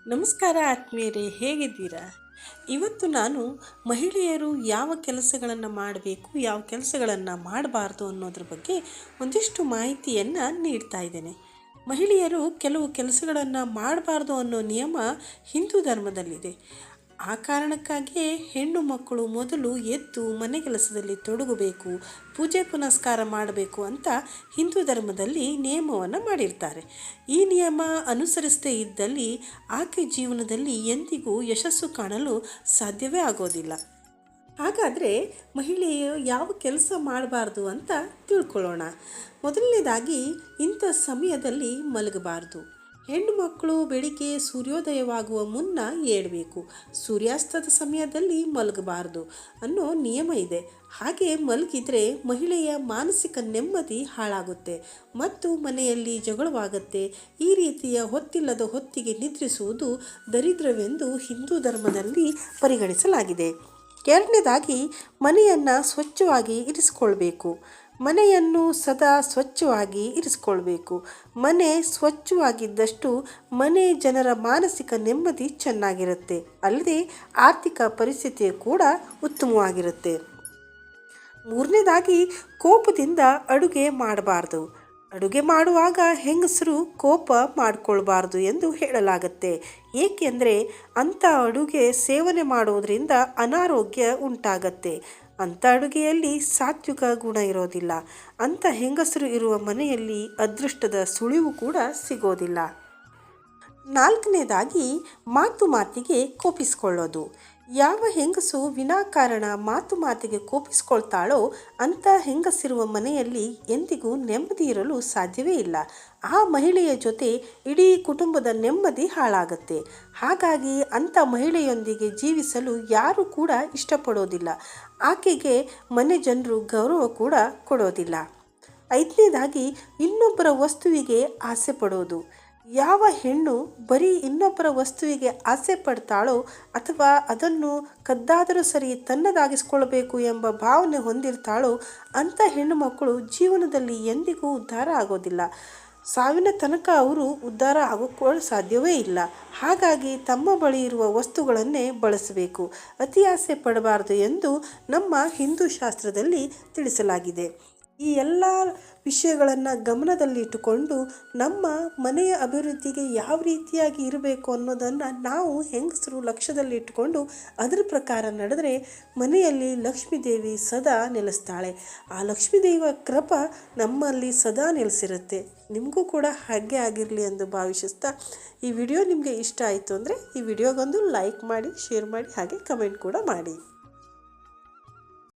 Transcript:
ನಮಸ್ಕಾರ ಆತ್ಮೀಯರೇ, ಹೇಗಿದ್ದೀರಾ? ಇವತ್ತು ನಾನು ಮಹಿಳೆಯರು ಯಾವ ಕೆಲಸಗಳನ್ನು ಮಾಡಬೇಕು, ಯಾವ ಕೆಲಸಗಳನ್ನು ಮಾಡಬಾರ್ದು ಅನ್ನೋದ್ರ ಬಗ್ಗೆ ಒಂದಿಷ್ಟು ಮಾಹಿತಿಯನ್ನು ನೀಡ್ತಾ ಇದ್ದೇನೆ. ಮಹಿಳೆಯರು ಕೆಲವು ಕೆಲಸಗಳನ್ನು ಮಾಡಬಾರ್ದು ಅನ್ನೋ ನಿಯಮ ಹಿಂದೂ ಧರ್ಮದಲ್ಲಿದೆ. ಆ ಕಾರಣಕ್ಕಾಗಿಯೇ ಹೆಣ್ಣು ಮಕ್ಕಳು ಮೊದಲು ಎದ್ದು ಮನೆ ಕೆಲಸದಲ್ಲಿ ತೊಡಗಬೇಕು, ಪೂಜೆ ಪುನಸ್ಕಾರ ಮಾಡಬೇಕು ಅಂತ ಹಿಂದೂ ಧರ್ಮದಲ್ಲಿ ನಿಯಮವನ್ನು ಮಾಡಿರ್ತಾರೆ. ಈ ನಿಯಮ ಅನುಸರಿಸದೇ ಇದ್ದಲ್ಲಿ ಆಕೆ ಜೀವನದಲ್ಲಿ ಎಂದಿಗೂ ಯಶಸ್ಸು ಕಾಣಲು ಸಾಧ್ಯವೇ ಆಗೋದಿಲ್ಲ. ಹಾಗಾದರೆ ಮಹಿಳೆಯು ಯಾವ ಕೆಲಸ ಮಾಡಬಾರ್ದು ಅಂತ ತಿಳ್ಕೊಳ್ಳೋಣ. ಮೊದಲನೇದಾಗಿ ಇಂಥ ಸಮಯದಲ್ಲಿ ಮಲಗಬಾರ್ದು. ಹೆಣ್ಣು ಮಕ್ಕಳು ಬೆಳಿಗ್ಗೆ ಸೂರ್ಯೋದಯವಾಗುವ ಮುನ್ನ ಏಳಬೇಕು, ಸೂರ್ಯಾಸ್ತದ ಸಮಯದಲ್ಲಿ ಮಲಗಬಾರ್ದು ಅನ್ನೋ ನಿಯಮ ಇದೆ. ಹಾಗೆ ಮಲಗಿದರೆ ಮಹಿಳೆಯ ಮಾನಸಿಕ ನೆಮ್ಮದಿ ಹಾಳಾಗುತ್ತೆ ಮತ್ತು ಮನೆಯಲ್ಲಿ ಜಗಳವಾಗುತ್ತೆ. ಈ ರೀತಿಯ ಹೊತ್ತಿಲ್ಲದ ಹೊತ್ತಿಗೆ ನಿದ್ರಿಸುವುದು ದರಿದ್ರವೆಂದು ಹಿಂದೂ ಧರ್ಮದಲ್ಲಿ ಪರಿಗಣಿಸಲಾಗಿದೆ. ಎರಡನೇದಾಗಿ ಮನೆಯನ್ನು ಸ್ವಚ್ಛವಾಗಿ ಇರಿಸಿಕೊಳ್ಬೇಕು. ಮನೆಯನ್ನು ಸದಾ ಸ್ವಚ್ಛವಾಗಿ ಇರಿಸ್ಕೊಳ್ಬೇಕು. ಮನೆ ಸ್ವಚ್ಛವಾಗಿದ್ದಷ್ಟು ಮನೆ ಜನರ ಮಾನಸಿಕ ನೆಮ್ಮದಿ ಚೆನ್ನಾಗಿರುತ್ತೆ, ಅಲ್ಲದೆ ಆರ್ಥಿಕ ಪರಿಸ್ಥಿತಿ ಕೂಡ ಉತ್ತಮವಾಗಿರುತ್ತೆ. ಮೂರನೇದಾಗಿ ಕೋಪದಿಂದ ಅಡುಗೆ ಮಾಡಬಾರ್ದು. ಅಡುಗೆ ಮಾಡುವಾಗ ಹೆಂಗಸರು ಕೋಪ ಮಾಡಿಕೊಳ್ಬಾರ್ದು ಎಂದು ಹೇಳಲಾಗುತ್ತೆ. ಏಕೆಂದರೆ ಅಂಥ ಅಡುಗೆ ಸೇವನೆ ಮಾಡೋದರಿಂದ ಅನಾರೋಗ್ಯ ಉಂಟಾಗತ್ತೆ. ಅಂಥ ಅಡುಗೆಯಲ್ಲಿ ಸಾತ್ವಿಕ ಗುಣ ಇರೋದಿಲ್ಲ. ಅಂಥ ಹೆಂಗಸರು ಇರುವ ಮನೆಯಲ್ಲಿ ಅದೃಷ್ಟದ ಸುಳಿವು ಕೂಡ ಸಿಗೋದಿಲ್ಲ. ನಾಲ್ಕನೇದಾಗಿ ಮಾತಿಗೆ ಕೋಪಿಸ್ಕೊಳ್ಳೋದು. ಯಾವ ಹೆಂಗಸು ವಿನಾಕಾರಣ ಮಾತಿಗೆ ಕೋಪಿಸ್ಕೊಳ್ತಾಳೋ ಅಂಥ ಹೆಂಗಸಿರುವ ಮನೆಯಲ್ಲಿ ಎಂದಿಗೂ ನೆಮ್ಮದಿ ಇರಲು ಸಾಧ್ಯವೇ ಇಲ್ಲ. ಆ ಮಹಿಳೆಯ ಜೊತೆ ಇಡೀ ಕುಟುಂಬದ ನೆಮ್ಮದಿ ಹಾಳಾಗುತ್ತೆ. ಹಾಗಾಗಿ ಅಂಥ ಮಹಿಳೆಯೊಂದಿಗೆ ಜೀವಿಸಲು ಯಾರೂ ಕೂಡ ಇಷ್ಟಪಡೋದಿಲ್ಲ. ಆಕೆಗೆ ಮನೆ ಜನರು ಗೌರವ ಕೂಡ ಕೊಡೋದಿಲ್ಲ. ಐದನೇದಾಗಿ ಇನ್ನೊಬ್ಬರ ವಸ್ತುವಿಗೆ ಆಸೆ ಪಡೋದು. ಯಾವ ಹೆಣ್ಣು ಬರೀ ಇನ್ನೊಬ್ಬರ ವಸ್ತುವಿಗೆ ಆಸೆ ಪಡ್ತಾಳೋ ಅಥವಾ ಅದನ್ನು ಕದ್ದಾದರೂ ಸರಿ ತನ್ನದಾಗಿಸ್ಕೊಳ್ಬೇಕು ಎಂಬ ಭಾವನೆ ಹೊಂದಿರ್ತಾಳೋ ಅಂಥ ಹೆಣ್ಣು ಮಕ್ಕಳು ಜೀವನದಲ್ಲಿ ಎಂದಿಗೂ ಉದ್ಧಾರ ಆಗೋದಿಲ್ಲ. ಸಾವಿನ ತನಕ ಅವರು ಉದ್ಧಾರ ಆಗೋಕ್ಕೆ ಸಾಧ್ಯವೇ ಇಲ್ಲ. ಹಾಗಾಗಿ ತಮ್ಮ ಬಳಿ ಇರುವ ವಸ್ತುಗಳನ್ನೇ ಬಳಸಬೇಕು, ಅತಿ ಆಸೆ ಪಡಬಾರದು ಎಂದು ನಮ್ಮ ಹಿಂದೂ ಶಾಸ್ತ್ರದಲ್ಲಿ ತಿಳಿಸಲಾಗಿದೆ. ಈ ಎಲ್ಲ ವಿಷಯಗಳನ್ನು ಗಮನದಲ್ಲಿಟ್ಟುಕೊಂಡು ನಮ್ಮ ಮನೆಯ ಅಭಿವೃದ್ಧಿಗೆ ಯಾವ ರೀತಿಯಾಗಿ ಇರಬೇಕು ಅನ್ನೋದನ್ನು ನಾವು ಹೆಂಗಸರು ಲಕ್ಷ್ಯದಲ್ಲಿಟ್ಟುಕೊಂಡು ಅದರ ಪ್ರಕಾರ ನಡೆದರೆ ಮನೆಯಲ್ಲಿ ಲಕ್ಷ್ಮೀ ದೇವಿ ಸದಾ ನೆಲೆಸ್ತಾಳೆ. ಆ ಲಕ್ಷ್ಮೀ ದೇವಿಯ ಕೃಪೆ ನಮ್ಮಲ್ಲಿ ಸದಾ ನೆಲೆಸಿರುತ್ತೆ. ನಿಮಗೂ ಕೂಡ ಹಾಗೆ ಆಗಿರಲಿ ಎಂದು ಭಾವಿಸುತ್ತಾ ಈ ವಿಡಿಯೋ ನಿಮಗೆ ಇಷ್ಟ ಆಯಿತು ಅಂದರೆ ಈ ವಿಡಿಯೋಗೊಂದು ಲೈಕ್ ಮಾಡಿ, ಶೇರ್ ಮಾಡಿ, ಹಾಗೆ ಕಮೆಂಟ್ ಕೂಡ ಮಾಡಿ.